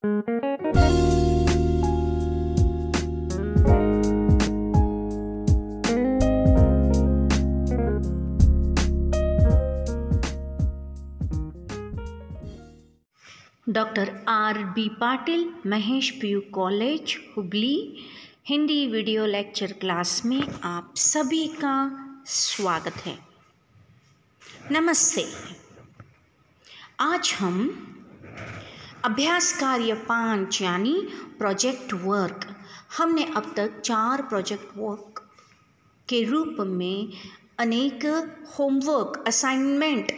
Doctor R.B. Patil, Mahesh PU college, Hubli, Hindi video lecture class में आप सभी का स्वागत है। नमस्ते। आज हम अभ्यास कार्य 5 यानी प्रोजेक्ट वर्क, हमने अब तक 4 प्रोजेक्ट वर्क के रूप में अनेक होमवर्क असाइनमेंट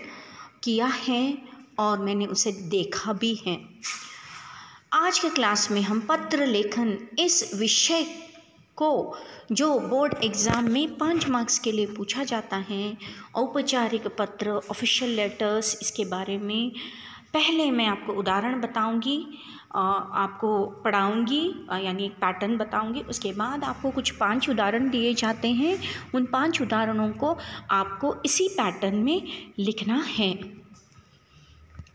किया है और मैंने उसे देखा भी है। आज के क्लास में हम पत्र लेखन इस विषय को जो बोर्ड एग्ज़ाम में 5 मार्क्स के लिए पूछा जाता है, औपचारिक पत्र, ऑफिशियल लेटर्स, इसके बारे में पहले मैं आपको उदाहरण बताऊंगी, आपको पढ़ाऊंगी, यानी एक पैटर्न बताऊंगी। उसके बाद आपको कुछ 5 उदाहरण दिए जाते हैं। उन 5 उदाहरणों को आपको इसी पैटर्न में लिखना है।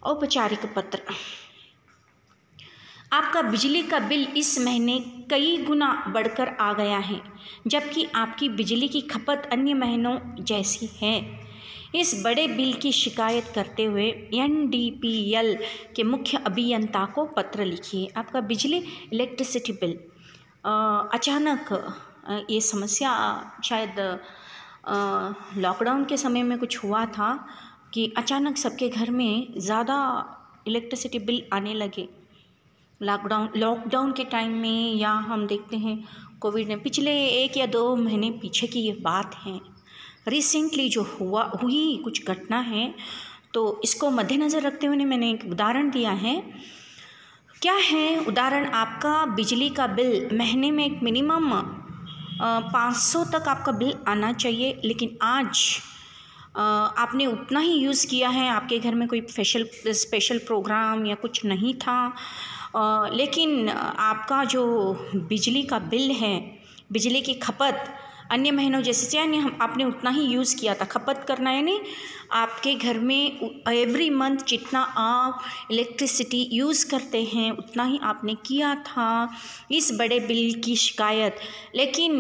औपचारिक पत्र। आपका बिजली का बिल इस महीने कई गुना बढ़कर आ गया है, जबकि आपकी बिजली की खपत अन्य महीनों जैसी है। इस बड़े बिल की शिकायत करते हुए NDPL के मुख्य अभियंता को पत्र लिखिए। आपका बिजली इलेक्ट्रिसिटी बिल अचानक ये समस्या शायद लॉकडाउन के समय में कुछ हुआ था कि अचानक सबके घर में ज़्यादा इलेक्ट्रिसिटी बिल आने लगे। लॉकडाउन के टाइम में, या हम देखते हैं कोविड ने, पिछले 1 या 2 महीने पीछे की ये बात है, रिसेंटली जो हुई कुछ घटना है, तो इसको मद्देनज़र रखते हुए मैंने एक उदाहरण दिया है। क्या है उदाहरण? आपका बिजली का बिल महीने में एक मिनिमम 500 तक आपका बिल आना चाहिए, लेकिन आज आपने उतना ही यूज़ किया है। आपके घर में कोई स्पेशल प्रोग्राम या कुछ नहीं था, लेकिन आपका जो बिजली का बिल है, बिजली की खपत अन्य महीनों जैसे, यानी आपने उतना ही यूज़ किया था। खपत करना यानी आपके घर में एवरी मंथ जितना आप इलेक्ट्रिसिटी यूज़ करते हैं उतना ही आपने किया था। इस बड़े बिल की शिकायत, लेकिन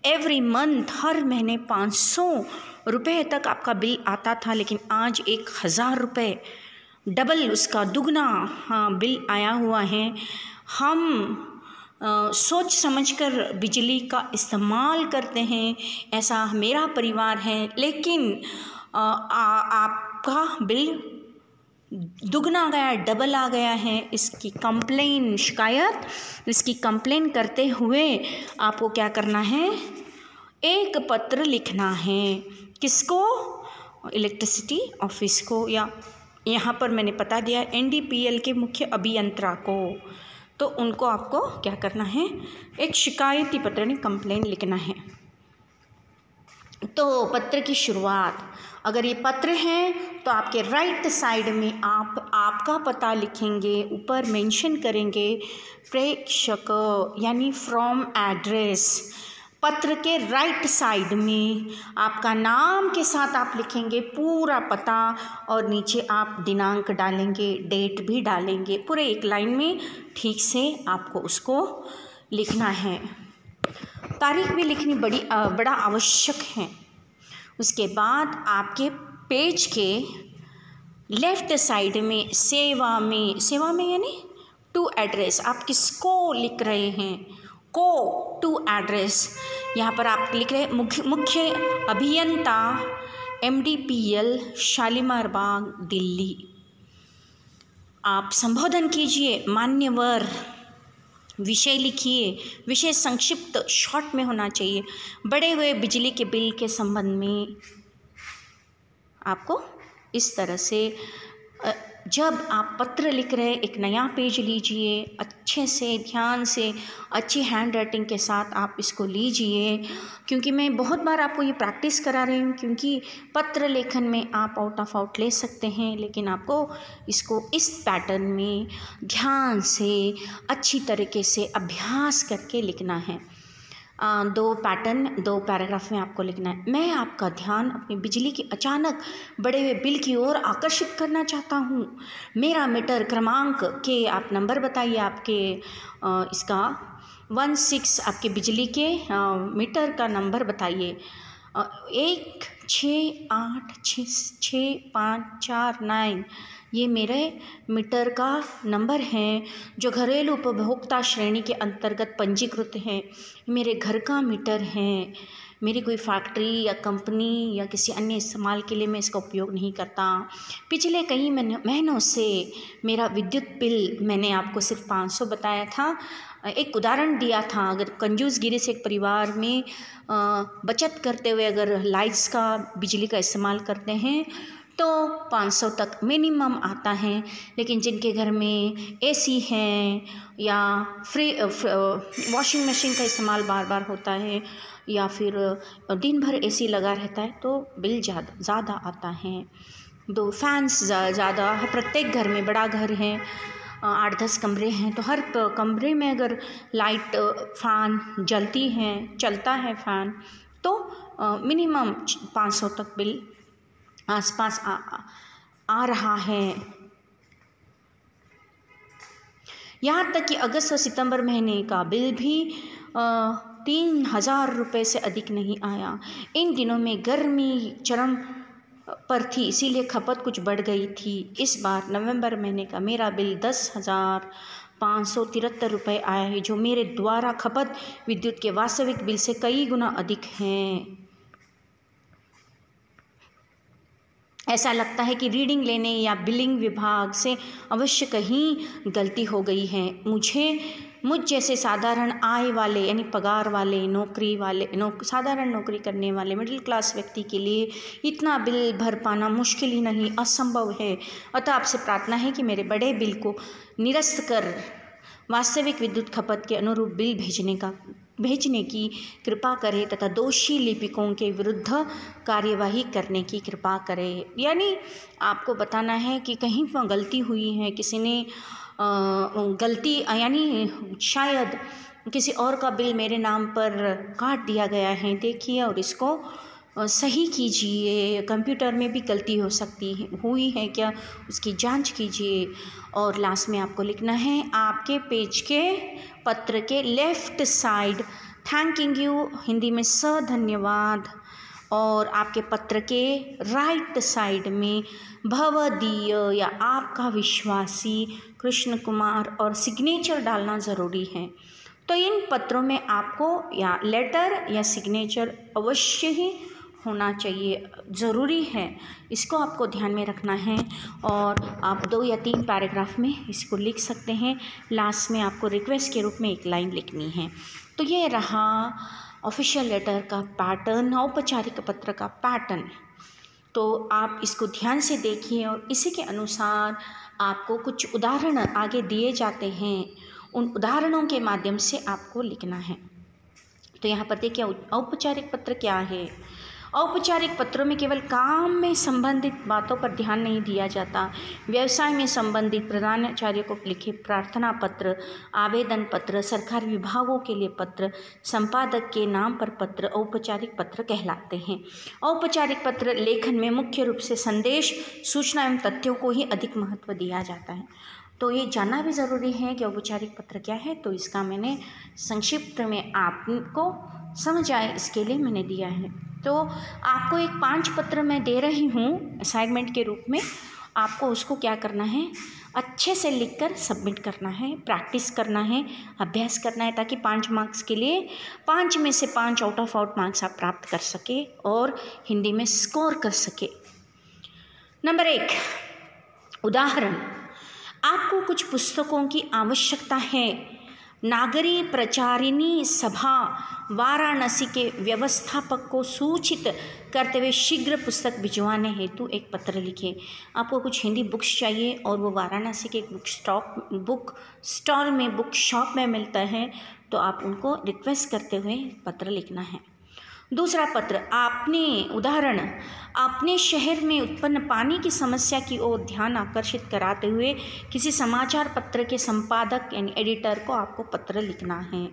एवरी मंथ हर महीने 500 रुपये तक आपका बिल आता था, लेकिन आज 1000 रुपये, डबल उसका दुगना बिल आया हुआ है। हम सोच समझकर बिजली का इस्तेमाल करते हैं, ऐसा मेरा परिवार है, लेकिन आपका बिल दुगना आ गया, डबल आ गया है। इसकी कंप्लेन करते हुए आपको क्या करना है? एक पत्र लिखना है। किसको? इलेक्ट्रिसिटी ऑफिस को, या यहाँ पर मैंने बता दिया NDPL के मुख्य अभियंता को। तो उनको आपको क्या करना है? एक शिकायती पत्र यानी कंप्लेन लिखना है। तो पत्र की शुरुआत, अगर ये पत्र है तो आपके राइट साइड में आप आपका पता लिखेंगे, ऊपर मेंशन करेंगे प्रेषक यानी फ्रॉम एड्रेस। पत्र के राइट साइड में आपका नाम के साथ आप लिखेंगे पूरा पता, और नीचे आप दिनांक डालेंगे, डेट भी डालेंगे, पूरे एक लाइन में ठीक से आपको उसको लिखना है। तारीख भी लिखनी बड़ा आवश्यक है। उसके बाद आपके पेज के लेफ़्ट साइड में सेवा में यानी टू एड्रेस, आप किसको लिख रहे हैं? को टू एड्रेस। यहाँ पर आप लिख रहे हैं मुख्य अभियंता MDPL शालीमार बाग दिल्ली। आप संबोधन कीजिए मान्यवर, विषय लिखिए, विषय संक्षिप्त शॉर्ट में होना चाहिए। बढ़े हुए बिजली के बिल के संबंध में आपको इस तरह से, जब आप पत्र लिख रहे हैं, एक नया पेज लीजिए, अच्छे से ध्यान से अच्छी हैंड राइटिंग के साथ आप इसको लीजिए, क्योंकि मैं बहुत बार आपको ये प्रैक्टिस करा रही हूँ, क्योंकि पत्र लेखन में आप आउट ऑफ आउट ले सकते हैं, लेकिन आपको इसको इस पैटर्न में ध्यान से अच्छी तरीके से अभ्यास करके लिखना है। दो पैटर्न 2 पैराग्राफ में आपको लिखना है। मैं आपका ध्यान अपनी बिजली के अचानक बढ़े हुए बिल की ओर आकर्षित करना चाहता हूँ। मेरा मीटर क्रमांक के आप नंबर बताइए आपके इसका 16 आपके बिजली के मीटर का नंबर बताइए। 1686654 ये मेरे मीटर का नंबर है जो घरेलू उपभोक्ता श्रेणी के अंतर्गत पंजीकृत है। मेरे घर का मीटर है, मेरी कोई फैक्ट्री या कंपनी या किसी अन्य इस्तेमाल के लिए मैं इसका उपयोग नहीं करता। पिछले कई महीनों से मेरा विद्युत बिल, मैंने आपको सिर्फ 500 बताया था, एक उदाहरण दिया था। अगर कंजूसगिरी से एक परिवार में बचत करते हुए अगर लाइट्स का बिजली का इस्तेमाल करते हैं तो 500 तक मिनिमम आता है। लेकिन जिनके घर में एसी है या वॉशिंग मशीन का इस्तेमाल बार बार होता है या फिर दिन भर एसी लगा रहता है तो बिल ज़्यादा आता है। 2 फैंस ज़्यादा, प्रत्येक घर में, बड़ा घर है 8-10 कमरे हैं तो हर कमरे में अगर लाइट फ़ैन जलती हैं, चलता है फ़ैन, तो मिनिमम 500 तक बिल आसपास आ रहा है। यहाँ तक कि अगस्त और सितंबर महीने का बिल भी 3000 रुपये से अधिक नहीं आया। इन दिनों में गर्मी चरम पर थी, इसीलिए खपत कुछ बढ़ गई थी। इस बार नवंबर महीने का मेरा बिल 10,573 रुपये आया है, जो मेरे द्वारा खपत विद्युत के वास्तविक बिल से कई गुना अधिक हैं। ऐसा लगता है कि रीडिंग लेने या बिलिंग विभाग से अवश्य कहीं गलती हो गई है। मुझ जैसे साधारण आय वाले यानी पगार वाले, नौकरी वाले, साधारण नौकरी करने वाले मिडिल क्लास व्यक्ति के लिए इतना बिल भर पाना मुश्किल ही नहीं, असंभव है। अतः आपसे प्रार्थना है कि मेरे बड़े बिल को निरस्त कर वास्तविक विद्युत खपत के अनुरूप बिल भेजने की कृपा करें तथा दोषी लिपिकों के विरुद्ध कार्यवाही करने की कृपा करें। यानी आपको बताना है कि कहीं पर गलती हुई है, किसी ने गलती यानी शायद किसी और का बिल मेरे नाम पर काट दिया गया है, देखिए और इसको सही कीजिए। कंप्यूटर में भी गलती हो सकती है, हुई है क्या, उसकी जांच कीजिए। और लास्ट में आपको लिखना है आपके पेज के पत्र के left side thanking you, Hindi में धन्यवाद, और आपके पत्र के राइट साइड में भवदीय या आपका विश्वासी कृष्ण कुमार और सिग्नेचर डालना ज़रूरी है। तो इन पत्रों में आपको या लेटर या सिग्नेचर अवश्य ही होना चाहिए, ज़रूरी है, इसको आपको ध्यान में रखना है। और आप 2 या 3 पैराग्राफ में इसको लिख सकते हैं। लास्ट में आपको रिक्वेस्ट के रूप में 1 लाइन लिखनी है। तो ये रहा ऑफिशियल लेटर का पैटर्न, औपचारिक पत्र का पैटर्न। तो आप इसको ध्यान से देखिए और इसी के अनुसार आपको कुछ उदाहरण आगे दिए जाते हैं, उन उदाहरणों के माध्यम से आपको लिखना है। तो यहाँ पर देखिए औपचारिक पत्र क्या है। औपचारिक पत्रों में केवल काम में संबंधित बातों पर ध्यान नहीं दिया जाता। व्यवसाय में संबंधित प्रधानाचार्य को लिखे प्रार्थना पत्र, आवेदन पत्र, सरकारी विभागों के लिए पत्र, संपादक के नाम पर पत्र औपचारिक पत्र कहलाते हैं। औपचारिक पत्र लेखन में मुख्य रूप से संदेश, सूचना एवं तथ्यों को ही अधिक महत्व दिया जाता है। तो ये जानना भी ज़रूरी है कि औपचारिक पत्र क्या है। तो इसका मैंने संक्षिप्त में आपको समझ आए इसके लिए मैंने दिया है। तो आपको एक 5 पत्र मैं दे रही हूँ असाइनमेंट के रूप में। आपको उसको क्या करना है, अच्छे से लिखकर सबमिट करना है, प्रैक्टिस करना है, अभ्यास करना है, ताकि 5 मार्क्स के लिए 5 में से 5 आउट ऑफ 8 मार्क्स आप प्राप्त कर सके और हिंदी में स्कोर कर सके। नंबर 1, उदाहरण। आपको कुछ पुस्तकों की आवश्यकता है। नागरी प्रचारिणी सभा वाराणसी के व्यवस्थापक को सूचित करते हुए शीघ्र पुस्तक भिजवाने हेतु एक पत्र लिखे। आपको कुछ हिंदी बुक्स चाहिए और वो वाराणसी के बुक स्टॉल में, बुक शॉप में मिलता है, तो आप उनको रिक्वेस्ट करते हुए पत्र लिखना है। दूसरा पत्र, आपने उदाहरण अपने शहर में उत्पन्न पानी की समस्या की ओर ध्यान आकर्षित कराते हुए किसी समाचार पत्र के संपादक यानी एडिटर को आपको पत्र लिखना है।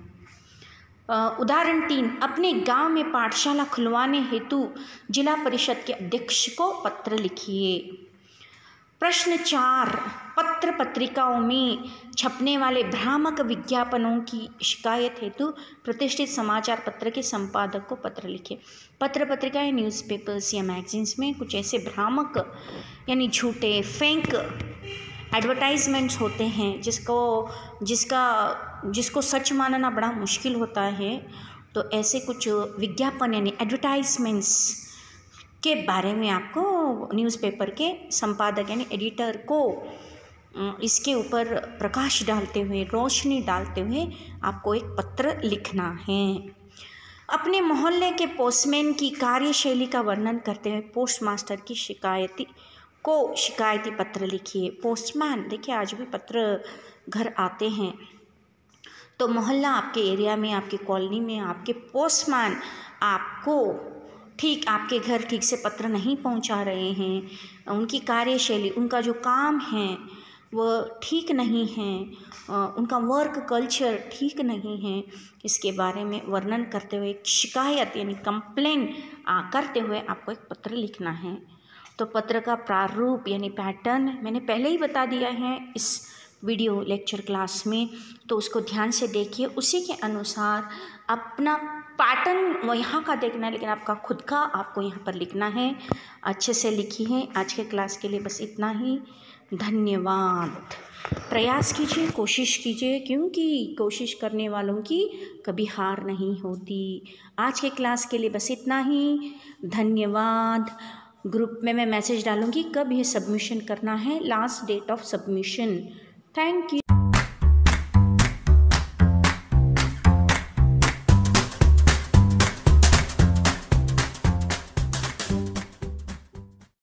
उदाहरण 3, अपने गांव में पाठशाला खुलवाने हेतु जिला परिषद के अध्यक्ष को पत्र लिखिए। प्रश्न 4, पत्र पत्रिकाओं में छपने वाले भ्रामक विज्ञापनों की शिकायत हेतु प्रतिष्ठित समाचार पत्र के संपादक को पत्र लिखिए। पत्र पत्रिकाएं, न्यूज़पेपर्स या मैगजीन्स में कुछ ऐसे भ्रामक यानी झूठे फेक एडवर्टाइजमेंट्स होते हैं जिसको सच मानना बड़ा मुश्किल होता है। तो ऐसे कुछ विज्ञापन यानी एडवर्टाइजमेंट्स के बारे में आपको न्यूज़पेपर के संपादक यानी एडिटर को इसके ऊपर प्रकाश डालते हुए, रोशनी डालते हुए आपको एक पत्र लिखना है। अपने मोहल्ले के पोस्टमैन की कार्यशैली का वर्णन करते हुए पोस्टमास्टर की शिकायती पत्र लिखिए। पोस्टमैन, देखिए आज भी पत्र घर आते हैं, तो मोहल्ला आपके एरिया में, आपकी कॉलोनी में आपके पोस्टमैन आपको आपके घर ठीक से पत्र नहीं पहुंचा रहे हैं, उनकी कार्यशैली, उनका जो काम है वह ठीक नहीं है, उनका वर्क कल्चर ठीक नहीं है, इसके बारे में वर्णन करते हुए एक शिकायत यानी कंप्लेन करते हुए आपको एक पत्र लिखना है। तो पत्र का प्रारूप यानी पैटर्न मैंने पहले ही बता दिया है इस वीडियो लेक्चर क्लास में, तो उसको ध्यान से देखिए। उसी के अनुसार अपना पैटर्न वो यहाँ का देखना है, लेकिन आपका खुद का आपको यहाँ पर लिखना है। अच्छे से लिखिए। आज के क्लास के लिए बस इतना ही। धन्यवाद। प्रयास कीजिए, कोशिश कीजिए, क्योंकि कोशिश करने वालों की कभी हार नहीं होती। आज के क्लास के लिए बस इतना ही। धन्यवाद। ग्रुप में मैं मैसेज डालूँगी कब ये सबमिशन करना है, last date of submission. Thank you.